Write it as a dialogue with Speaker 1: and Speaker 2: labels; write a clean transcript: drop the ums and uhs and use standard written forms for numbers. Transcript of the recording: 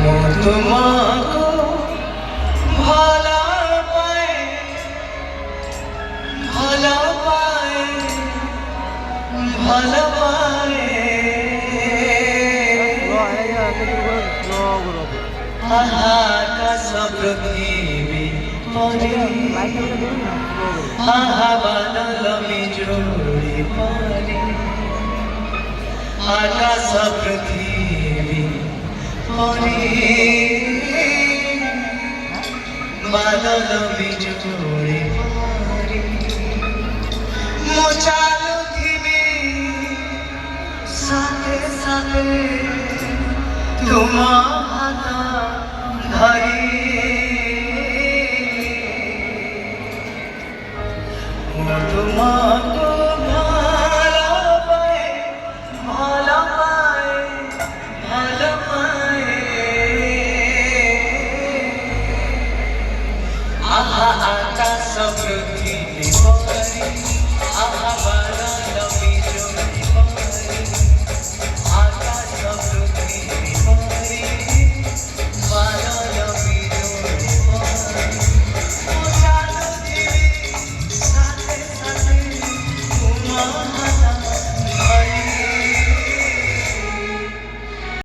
Speaker 1: তোমাকে ভালো পায় ভালো পায় ভালো পায় আকাশ পৃথিবী মরে বাদলমি জোড়ি পরে আকাশ পৃথিবী মরে বাদলমি জোড়ি পরে মোচালো ধিবে সাথে সাথে তোমার হাত ধরে তোমাকে ভালো পায় ভালো পায় ভালো পায় আহা আকাশ পৃথিবী পরে